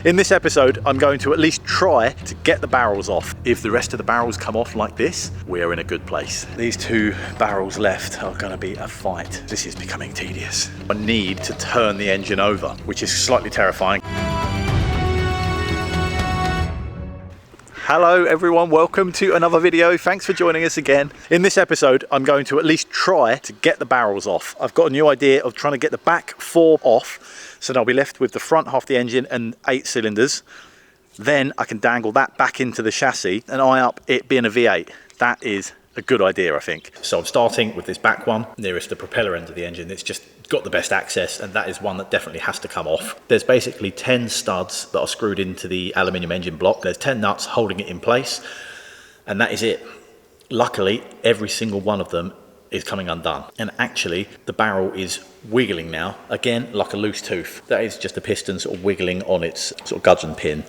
In this episode, I'm going to at least try to get the barrels off. If the rest of the barrels come off like this, we're in a good place. These 2 barrels left are going to be a fight. This is becoming tedious. I need to turn the engine over, which is slightly terrifying. Hello everyone, welcome to another video. Thanks for joining us again. In this episode, I'm going to at least try to get the barrels off. I've got a new idea of trying to get the back 4 off, so I'll be left with the front half of the engine and 8 cylinders. Then I can dangle that back into the chassis and eye up it being a V8. That is a good idea, I think. So I'm starting with this back one, nearest the propeller end of the engine. It's just got the best access, and that is one that definitely has to come off. There's basically 10 studs that are screwed into the aluminium engine block. There's 10 nuts holding it in place, and that is it. Luckily, every single one of them is coming undone, and actually the barrel is wiggling now, again like a loose tooth. That is just a piston sort of wiggling on its sort of gudgeon pin,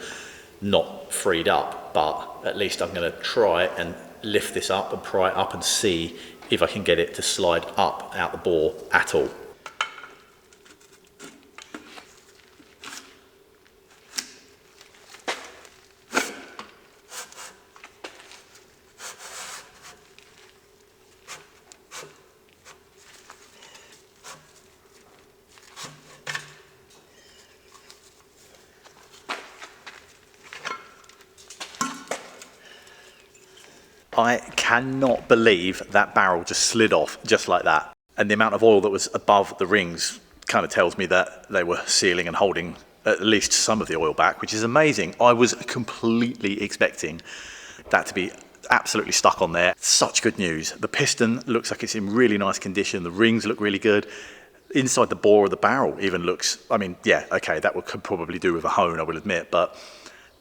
not freed up, but at least I'm going to try and lift this up and pry it up and see if I can get it to slide up out the bore at all. I cannot believe that barrel just slid off just like that. And the amount of oil that was above the rings kind of tells me that they were sealing and holding at least some of the oil back, which is amazing. I was completely expecting that to be absolutely stuck on there. Such good news. The piston looks like it's in really nice condition. The rings look really good. Inside the bore of the barrel even looks, I mean, yeah, okay, that could probably do with a hone, I will admit, but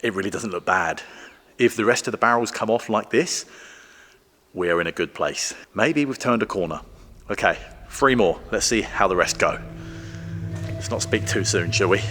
it really doesn't look bad. If the rest of the barrels come off like this, we're in a good place. Maybe we've turned a corner. Okay, 3 more. Let's see how the rest go. Let's not speak too soon, shall we?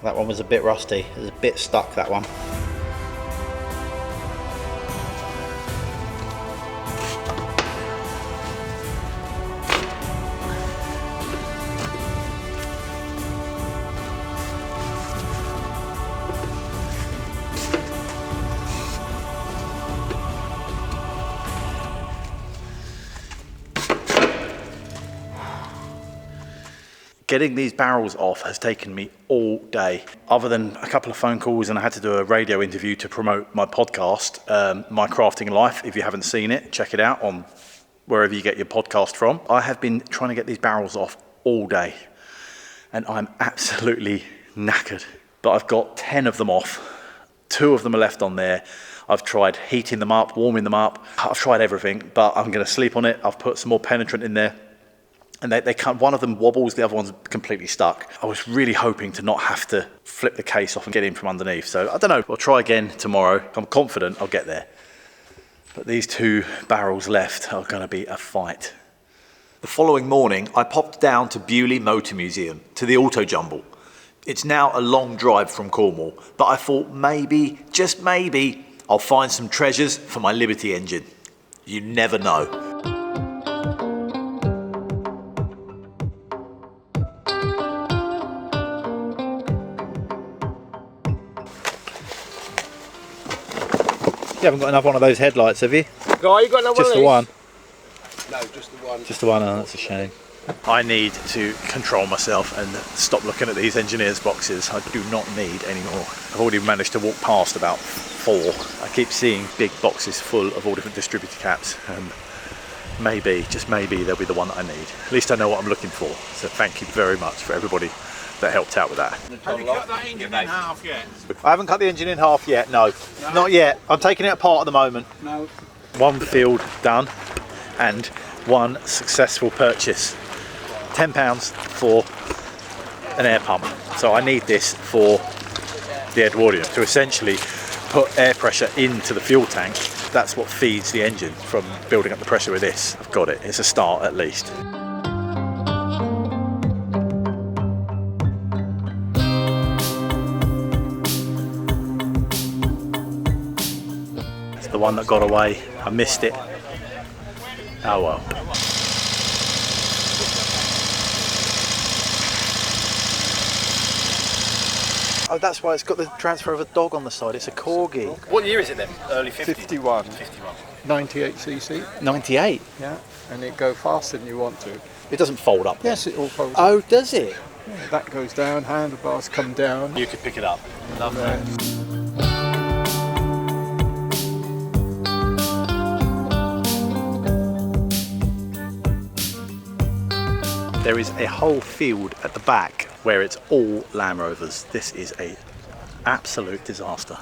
That one was a bit rusty. It was a bit stuck, that one. Getting these barrels off has taken me all day. Other than a couple of phone calls, and I had to do a radio interview to promote my podcast, My Crafting Life. If you haven't seen it, check it out on wherever you get your podcast from. I have been trying to get these barrels off all day, and I'm absolutely knackered. But I've got 10 of them off. 2 of them are left on there. I've tried heating them up, warming them up. I've tried everything, but I'm going to sleep on it. I've put some more penetrant in there. And they can't, one of them wobbles, the other one's completely stuck. I was really hoping to not have to flip the case off and get in from underneath. So I don't know, I'll try again tomorrow. I'm confident I'll get there. But these 2 barrels left are going to be a fight. The following morning, I popped down to Bewley Motor Museum, to the Auto Jumble. It's now a long drive from Cornwall, but I thought maybe, just maybe, I'll find some treasures for my Liberty engine. You never know. You haven't got another one of those headlights, have you? No, you got another just the one? No, just the one. Just the one, oh, that's a shame. I need to control myself and stop looking at these engineers boxes. I do not need any more. I've already managed to walk past about 4. I keep seeing big boxes full of all different distributor caps, and maybe, just maybe, they'll be the one that I need. At least I know what I'm looking for. So thank you very much for everybody that helped out with that. Have you cut that engine in half yet? I haven't cut the engine in half yet, no. Not yet. I'm taking it apart at the moment. No. One field done and one successful purchase. £10 for an air pump. So I need this for the Edwardian to essentially put air pressure into the fuel tank. That's what feeds the engine from building up the pressure with this. I've got it. It's a start at least. It's the one that got away. I missed it. Oh well. Oh, that's why it's got the transfer of a dog on the side. It's a corgi. What year is it then? Early 50s? 51. 51. 98cc. 98. Yeah, and it go faster than you want to. It doesn't fold up. Yes, it all folds. Oh, does it? Yeah, that goes down, handlebars come down. You could pick it up. Love that. There is a whole field at the back where it's all Land Rovers. This is a absolute disaster.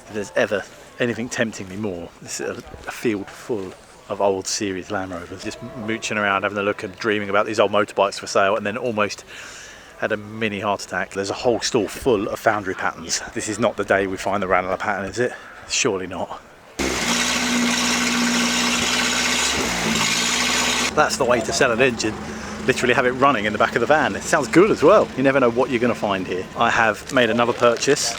If there's ever anything tempting me more, this is a field full of old series Land Rovers, just mooching around, having a look and dreaming about these old motorbikes for sale, and then almost had a mini heart attack. There's a whole stall full of foundry patterns. This is not the day we find the Ranelagh pattern, is it? Surely not. That's the way to sell an engine. Literally have it running in the back of the van. It sounds good as well. You never know what you're going to find here. I have made another purchase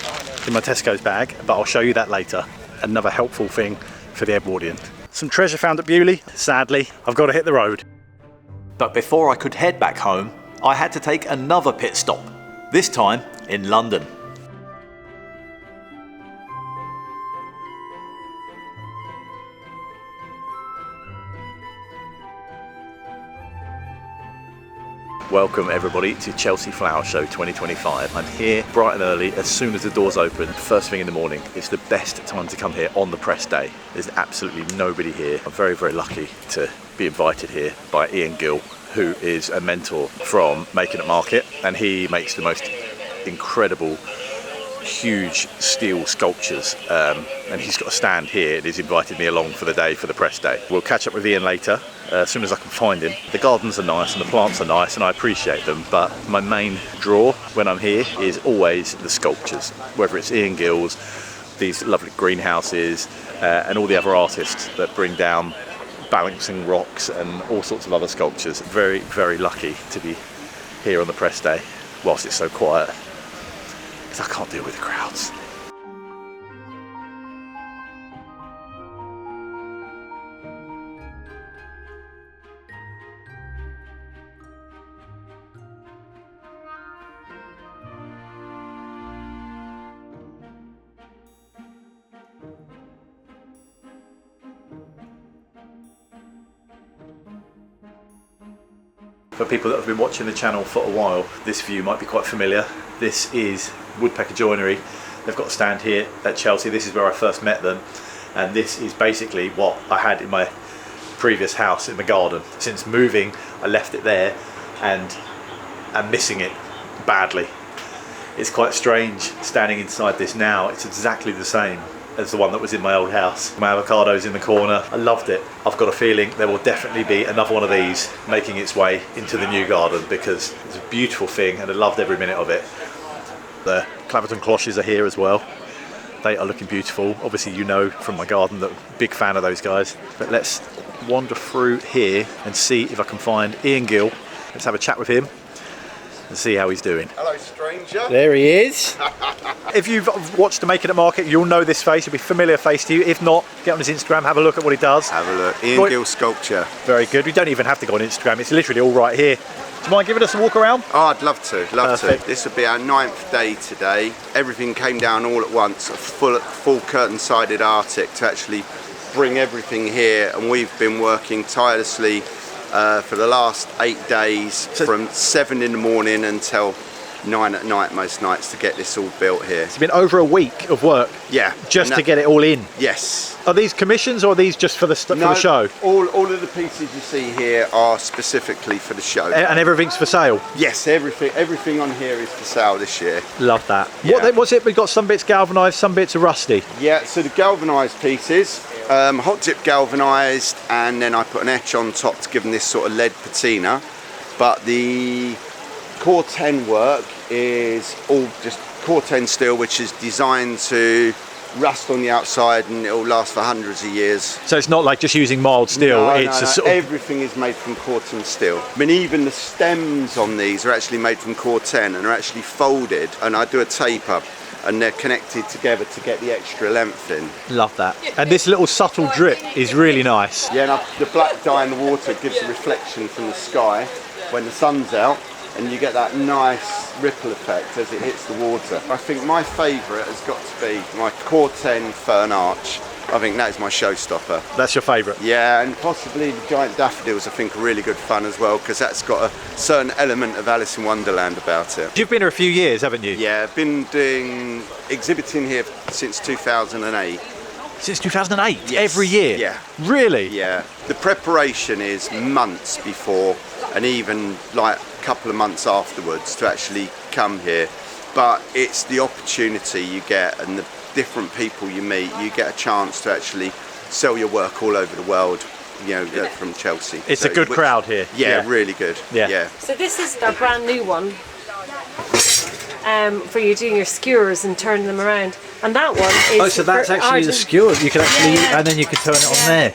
in my Tesco's bag, but I'll show you that later. Another helpful thing for the Edwardian. Some treasure found at Bewley. Sadly, I've got to hit the road. But before I could head back home, I had to take another pit stop, this time in London. Welcome everybody to Chelsea Flower Show 2025. I'm here bright and early as soon as the doors open, first thing in the morning. It's the best time to come here on the press day. There's absolutely nobody here. I'm very, very lucky to be invited here by Ian Gill, who is a mentor from Making It Market, and he makes the most incredible huge steel sculptures, and he's got a stand here and he's invited me along for the day, for the press day. We'll catch up with Ian later as soon as I can find him. The gardens are nice and the plants are nice and I appreciate them, but my main draw when I'm here is always the sculptures, whether it's Ian Gill's, these lovely greenhouses, and all the other artists that bring down balancing rocks and all sorts of other sculptures. Very, very lucky to be here on the press day whilst it's so quiet, because I can't deal with the crowds. For people that have been watching the channel for a while, this view might be quite familiar. This is Woodpecker Joinery. They've got a stand here at Chelsea. This is where I first met them, and this is basically what I had in my previous house in the garden. Since moving, I left it there and I'm missing it badly. It's quite strange standing inside this now. It's exactly the same as the one that was in my old house. My avocados in the corner. I loved it. I've got a feeling there will definitely be another one of these making its way into the new garden, because it's a beautiful thing and I loved every minute of it. The Clapperton cloches are here as well. They are looking beautiful. Obviously you know from my garden that I'm a big fan of those guys. But let's wander through here and see if I can find Ian Gill. Let's have a chat with him and see how he's doing. Hello, stranger. There he is. If you've watched the Making It Market, you'll know this face. It'll be a familiar face to you. If not, get on his Instagram, have a look at what he does. Have a look. Ian Gill Sculpture. Very good. We don't even have to go on Instagram. It's literally all right here. Do you mind giving us a walk around? Oh, I'd love to, Perfect. This would be our 9th day today. Everything came down all at once, a full curtain-sided Arctic to actually bring everything here, and we've been working tirelessly for the last 8 days, from 7 in the morning until 9 at night most nights to get this all built here. It's been over a week of work. Yeah. Just to get it all in. Yes. Are these commissions or are these just for the show? All of the pieces you see here are specifically for the show. And everything's for sale? Yes, everything on here is for sale this year. Love that. Yeah. What was it? We got some bits galvanised, some bits are rusty. Yeah, so the galvanised pieces, hot dip galvanised, and then I put an etch on top to give them this sort of lead patina. But the Core 10 work is all just Core 10 steel, which is designed to rust on the outside and it'll last for hundreds of years. So it's not like just using mild steel, No, everything is made from Core 10 steel. I mean, even the stems on these are actually made from Core 10 and are actually folded, and I do a tape up and they're connected together to get the extra length in. Love that. And this little subtle drip is really nice. Yeah, and the black dye in the water gives a reflection from the sky when the sun's out, and you get that nice ripple effect as it hits the water. I think my favourite has got to be my Core 10 Fern Arch. I think that is my showstopper. That's your favourite? Yeah, and possibly the giant daffodils I think are really good fun as well, because that's got a certain element of Alice in Wonderland about it. You've been here a few years, haven't you? Yeah, I've been exhibiting here since 2008. Since 2008? Yes. Every year? Yeah. Really? Yeah. The preparation is months before, and even like a couple of months afterwards to actually come here. But it's the opportunity you get and the different people you meet. You get a chance to actually sell your work all over the world, you know, from Chelsea. It's a good crowd here. Yeah, really good. Yeah. So this is a brand new one for you doing your skewers and turning them around. And that one is... Oh, so that's for actually the Argent. skewer. You can actually, Yeah. and then you can turn it on there.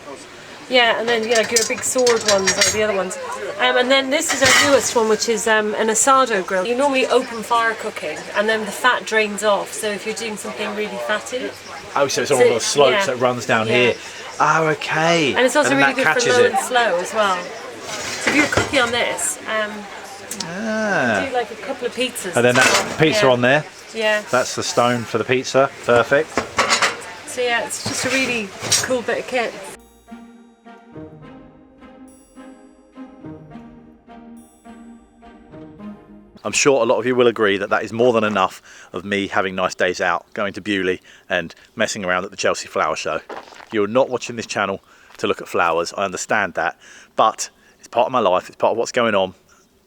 Yeah, and then like your big sword ones or the other ones. And then this is our newest one, which is an asado grill. You normally open fire cooking and then the fat drains off. So if you're doing something really fatty. Oh, so it's on the slopes that runs down here. Oh, okay. And it's also then really that good for catches low it. and slow as well. So if you're cooking on this, do like a couple of pizzas. And then that pizza on there. Yeah. That's the stone for the pizza. Perfect. So yeah, it's just a really cool bit of kit. I'm sure a lot of you will agree that that is more than enough of me having nice days out, going to Bewley and messing around at the Chelsea Flower Show. You're not watching this channel to look at flowers, I understand that, but it's part of my life, it's part of what's going on,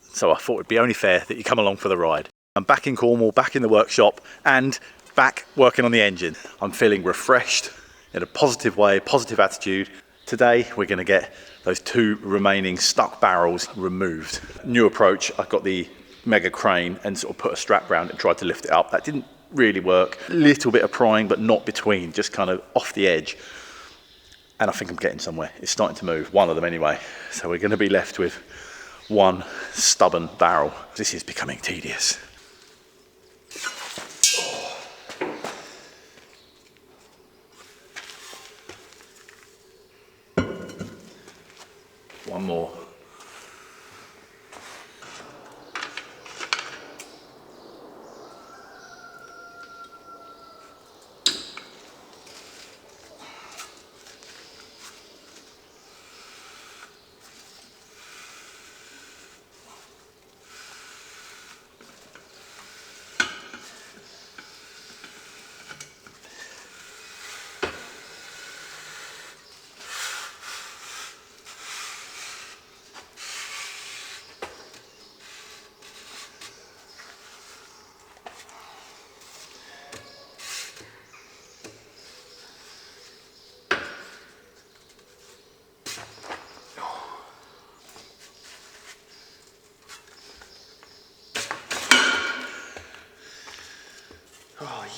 so I thought it'd be only fair that you come along for the ride. I'm back in Cornwall, back in the workshop, and back working on the engine. I'm feeling refreshed in a positive way, positive attitude. Today we're going to get those 2 remaining stuck barrels removed. New approach, I've got the mega crane and sort of put a strap around it and tried to lift it up. That didn't really work. A little bit of prying, but not between, just kind of off the edge. And I think I'm getting somewhere. It's starting to move, one of them anyway. So we're going to be left with one stubborn barrel. This is becoming tedious. One more.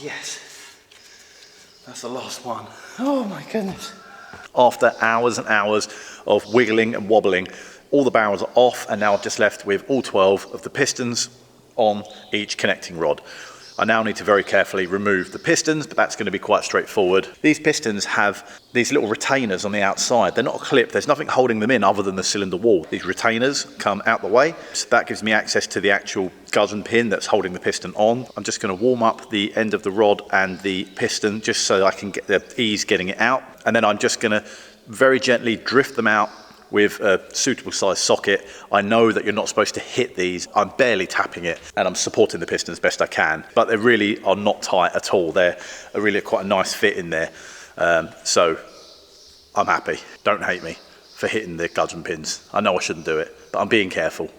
Yes, that's the last one. Oh my goodness. After hours and hours of wiggling and wobbling, all the barrels are off, and now I've just left with all 12 of the pistons on each connecting rod. I now need to very carefully remove the pistons, but that's going to be quite straightforward. These pistons have these little retainers on the outside. They're not a clip, there's nothing holding them in other than the cylinder wall. These retainers come out the way, so that gives me access to the actual gudgeon pin that's holding the piston on. I'm just going to warm up the end of the rod and the piston just so I can get the ease getting it out. And then I'm just going to very gently drift them out with a suitable size socket. I know that you're not supposed to hit these. I'm barely tapping it and I'm supporting the piston as best I can, but they really are not tight at all. They're really quite a nice fit in there. So I'm happy. Don't hate me for hitting the gudgeon pins. I know I shouldn't do it, but I'm being careful.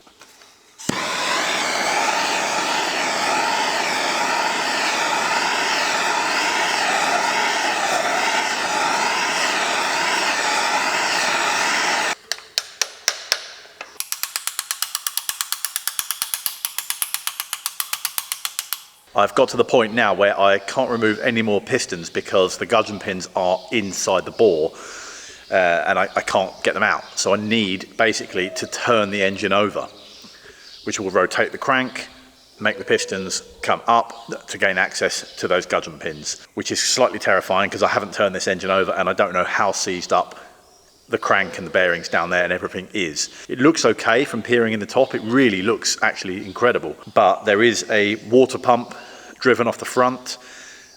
I've got to the point now where I can't remove any more pistons because the gudgeon pins are inside the bore and I can't get them out. So I need basically to turn the engine over, which will rotate the crank, make the pistons come up to gain access to those gudgeon pins, which is slightly terrifying because I haven't turned this engine over and I don't know how seized up the crank and the bearings down there and everything is. It looks okay from peering in the top. It really looks actually incredible, but there is a water pump driven off the front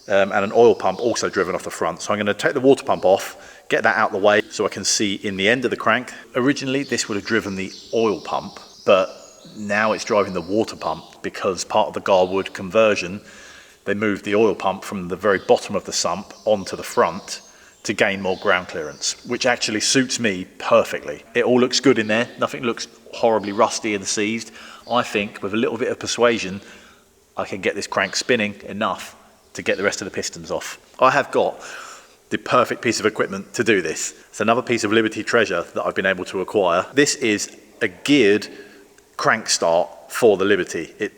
and an oil pump also driven off the front. So I'm going to take the water pump off, get that out the way so I can see in the end of the crank. Originally this would have driven the oil pump, but now it's driving the water pump because part of the Garwood conversion, they moved the oil pump from the very bottom of the sump onto the front to gain more ground clearance, which actually suits me perfectly. It all looks good in there. Nothing looks horribly rusty and seized. I think with a little bit of persuasion, I can get this crank spinning enough to get the rest of the pistons off. I have got the perfect piece of equipment to do this. It's another piece of Liberty treasure that I've been able to acquire. This is a geared crank start for the Liberty. It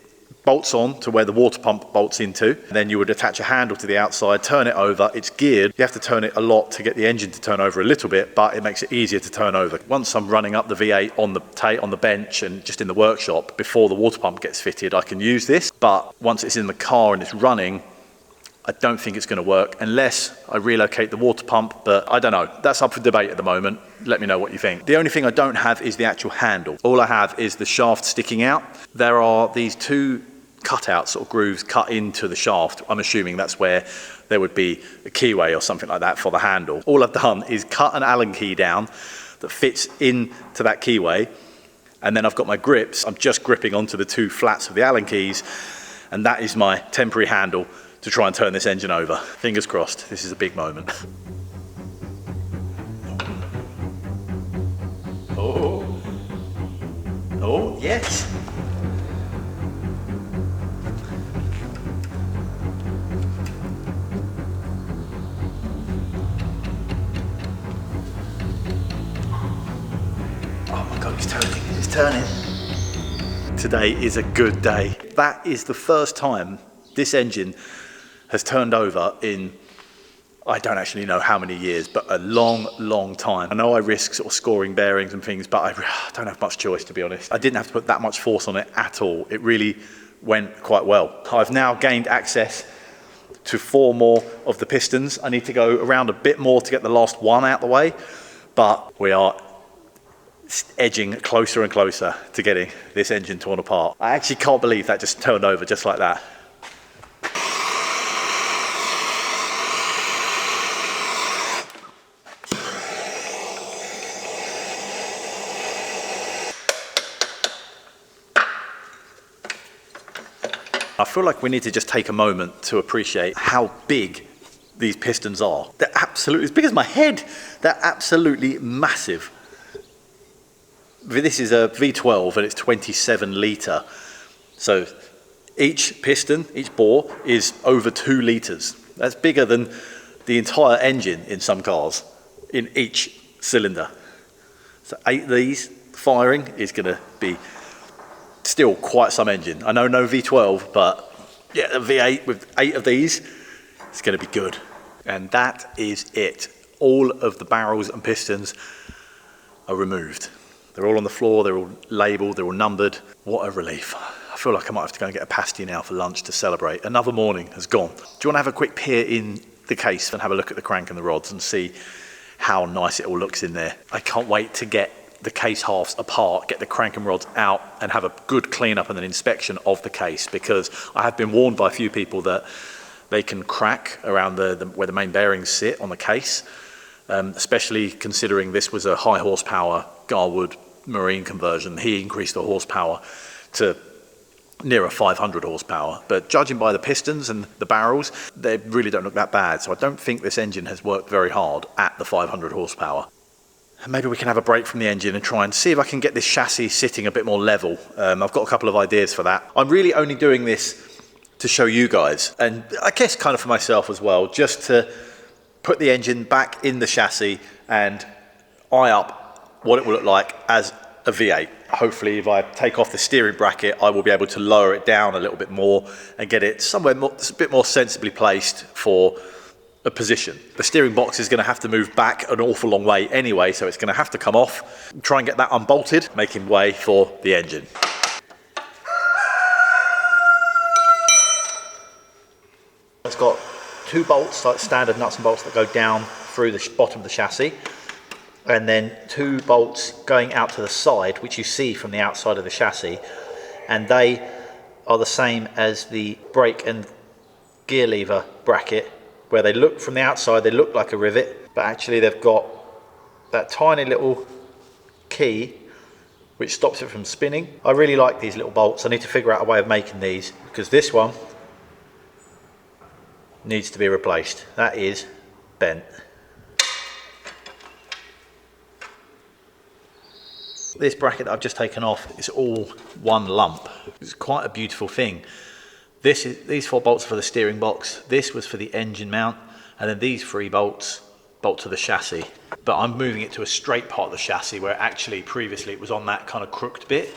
bolts on to where the water pump bolts into. Then you would attach a handle to the outside, turn it over. It's geared. You have to turn it a lot to get the engine to turn over a little bit, but it makes it easier to turn over. Once I'm running up the V8 on the bench and just in the workshop before the water pump gets fitted, I can use this. But once it's in the car and it's running, I don't think it's going to work unless I relocate the water pump, but I don't know. That's up for debate at the moment. Let me know what you think. The only thing I don't have is the actual handle. All I have is the shaft sticking out. There are these two cutouts, sort of grooves cut into the shaft. I'm assuming that's where there would be a keyway or something like that for the handle. All I've done is cut an Allen key down that fits into that keyway, and then I've got my grips. I'm just gripping onto the two flats of the Allen keys, and that is my temporary handle to try and turn this engine over. Fingers crossed, this is a big moment. Oh, yes. Oh my God, it's turning. Today is a good day. That is the first time this engine has turned over in, I don't actually know how many years, but a long time. I know I risk sort of scoring bearings and things, but I don't have much choice, to be honest. I didn't have to put that much force on it at all. It really went quite well. I've now gained access to 4 more of the pistons. I need to go around a bit more to get the last one out the way, but we are edging closer and closer to getting this engine torn apart. I actually can't believe that just turned over just like that. I feel like we need to just take a moment to appreciate how big these pistons are. They're absolutely, as big as my head. They're absolutely massive. This is a V12 and it's 27 litre. So each piston, each bore is over 2 litres. That's bigger than the entire engine in some cars in each cylinder. So 8 of these firing is going to be still quite some engine. I know no V12, but yeah, a V8 with 8 of these, it's going to be good. And that is it. All of the barrels and pistons are removed. They're all on the floor, they're all labelled, they're all numbered. What a relief. I feel like I might have to go and get a pasty now for lunch to celebrate. Another morning has gone. Do you want to have a quick peer in the case and have a look at the crank and the rods and see how nice it all looks in there? I can't wait to get the case halves apart, get the crank and rods out and have a good clean up and an inspection of the case, because I have been warned by a few people that they can crack around where the main bearings sit on the case, especially considering this was a high horsepower Garwood marine conversion. He increased the horsepower to nearer 500 horsepower, but judging by the pistons and the barrels, they really don't look that bad. So I don't think this engine has worked very hard at the 500 horsepower. And maybe we can have a break from the engine and try and see if I can get this chassis sitting a bit more level. I've got a couple of ideas for that. I'm really only doing this to show you guys, and I guess kind of for myself as well, just to put the engine back in the chassis and eye up what it will look like as a V8. Hopefully if I take off the steering bracket, I will be able to lower it down a little bit more and get it somewhere more, a bit more sensibly placed for a position. The steering box is going to have to move back an awful long way anyway, so it's going to have to come off. Try and get that unbolted, making way for the engine. It's got two bolts, like standard nuts and bolts, that go down through the bottom of the chassis, and then two bolts going out to the side, which you see from the outside of the chassis, and they are the same as the brake and gear lever bracket, where they look from the outside, they look like a rivet, but actually they've got that tiny little key which stops it from spinning. I really like these little bolts. I need to figure out a way of making these, because this one needs to be replaced. That is bent. This bracket that I've just taken off is all one lump. It's quite a beautiful thing. These four bolts are for the steering box, this was for the engine mount, and then these three bolts bolt to the chassis. But I'm moving it to a straight part of the chassis, where actually previously it was on that kind of crooked bit,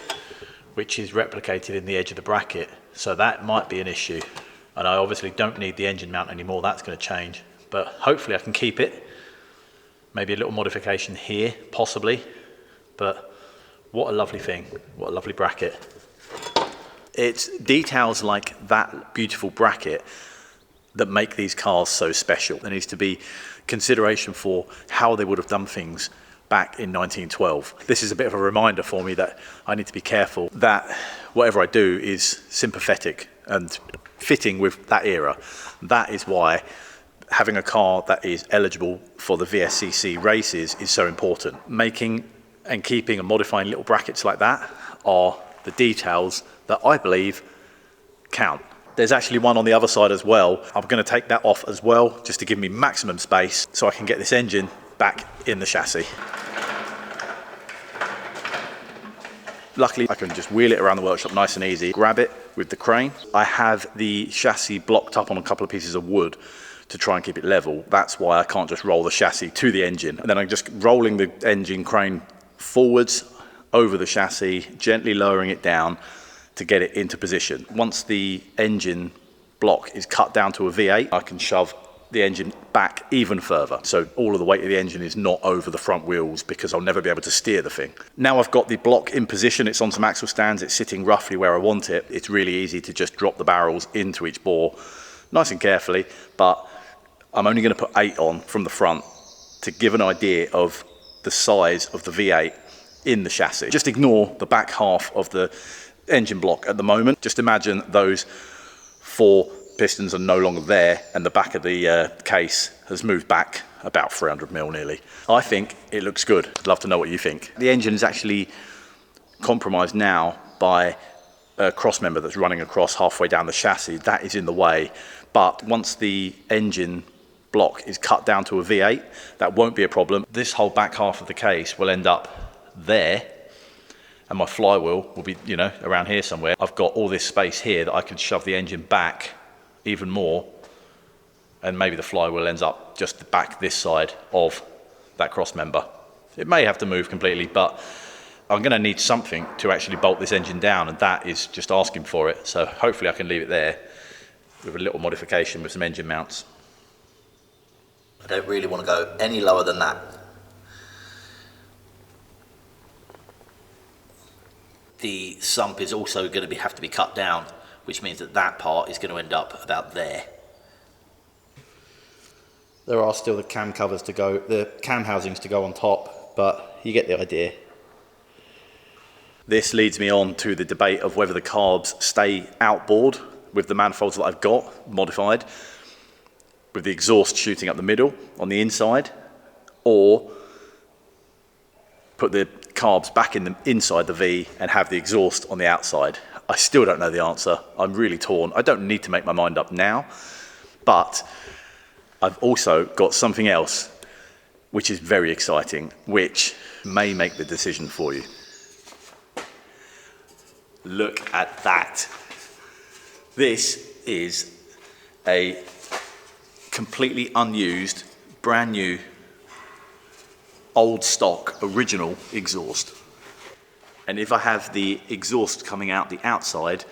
which is replicated in the edge of the bracket. So that might be an issue. And I obviously don't need the engine mount anymore, that's going to change. But hopefully I can keep it. Maybe a little modification here, possibly. But what a lovely thing, what a lovely bracket. It's details like that beautiful bracket that make these cars so special. There needs to be consideration for how they would have done things back in 1912. This is a bit of a reminder for me that I need to be careful that whatever I do is sympathetic and fitting with that era. That is why having a car that is eligible for the VSCC races is so important. Making and keeping and modifying little brackets like that are the details that I believe count. There's actually one on the other side as well. I'm going to take that off as well, just to give me maximum space so I can get this engine back in the chassis. Luckily, I can just wheel it around the workshop nice and easy, grab it with the crane. I have the chassis blocked up on a couple of pieces of wood to try and keep it level. That's why I can't just roll the chassis to the engine. And then I'm just rolling the engine crane forwards over the chassis, gently lowering it down to get it into position. Once the engine block is cut down to a V8, I can shove the engine back even further. So all of the weight of the engine is not over the front wheels, because I'll never be able to steer the thing. Now I've got the block in position, it's on some axle stands, it's sitting roughly where I want it. It's really easy to just drop the barrels into each bore, nice and carefully, but I'm only going to put 8 on from the front to give an idea of the size of the V8 in the chassis. Just ignore the back half of the engine block at the moment. Just imagine those 4 pistons are no longer there and the back of the case has moved back about 300 mil nearly. I think it looks good. I'd love to know what you think. The engine is actually compromised now by a cross member that's running across halfway down the chassis. That is in the way, but once the engine block is cut down to a V8, that won't be a problem. This whole back half of the case will end up there, and my flywheel will be, you know, around here somewhere. I've got all this space here that I can shove the engine back even more, and maybe the flywheel ends up just back this side of that cross member. It may have to move completely, but I'm going to need something to actually bolt this engine down, and that is just asking for it. So hopefully I can leave it there with a little modification with some engine mounts. I don't really want to go any lower than that. the sump is also going to have to be cut down, which means that that part is going to end up about there. There are still the cam covers to go, the cam housings to go on top, but you get the idea. This leads me on to the debate of whether the carbs stay outboard with the manifolds that I've got modified, with the exhaust shooting up the middle on the inside, or put the carbs back in the inside the V and have the exhaust on the outside. I still don't know the answer. I'm really torn. I don't need to make my mind up now, but I've also got something else which is very exciting, which may make the decision for you. Look at that. This is a completely unused, brand new, old stock, original exhaust. And if I have the exhaust coming out the outside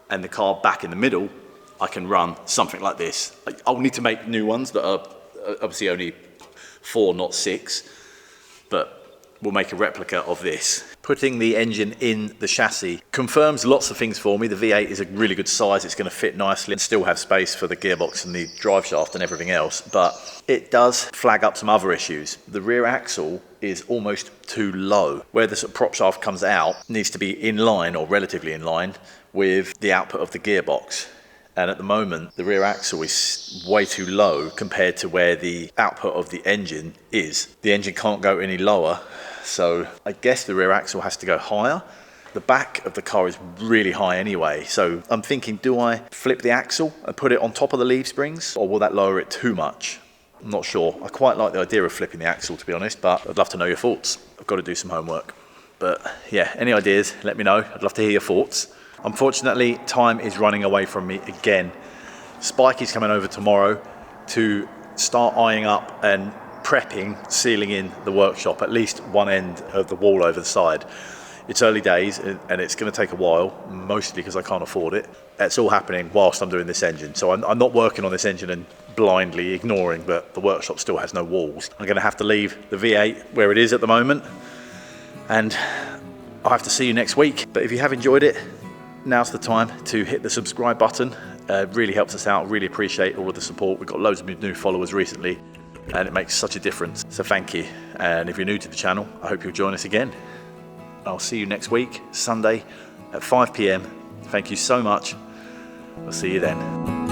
and the carb back in the middle, I can run something like this. I'll need to make new ones that are obviously only 4, not 6, but we'll make a replica of this. Putting the engine in the chassis confirms lots of things for me. The V8 is a really good size. It's going to fit nicely and still have space for the gearbox and the drive shaft and everything else, but it does flag up some other issues. The rear axle is almost too low. Where the prop shaft comes out needs to be in line, or relatively in line, with the output of the gearbox. And at the moment, the rear axle is way too low compared to where the output of the engine is. The engine can't go any lower, so I guess the rear axle has to go higher. The back of the car is really high anyway, so I'm thinking, do I flip the axle and put it on top of the leaf springs, or will that lower it too much? I'm not sure. I quite like the idea of flipping the axle, to be honest, but I'd love to know your thoughts. I've got to do some homework. But yeah, any ideas, let me know. I'd love to hear your thoughts. Unfortunately, time is running away from me again. Spikey's coming over tomorrow to start eyeing up and prepping, sealing in the workshop, at least one end of the wall over the side. It's early days and it's going to take a while, mostly because I can't afford it. It's all happening whilst I'm doing this engine. So I'm not working on this engine and blindly ignoring that the workshop still has no walls. I'm going to have to leave the V8 where it is at the moment, and I'll have to see you next week. But if you have enjoyed it, now's the time to hit the subscribe button. It really helps us out. Really appreciate all of the support. We've got loads of new followers recently, and it makes such a difference. So thank you. And if you're new to the channel, I hope you'll join us again. I'll see you next week, Sunday at 5 p.m. Thank you so much. I'll see you then.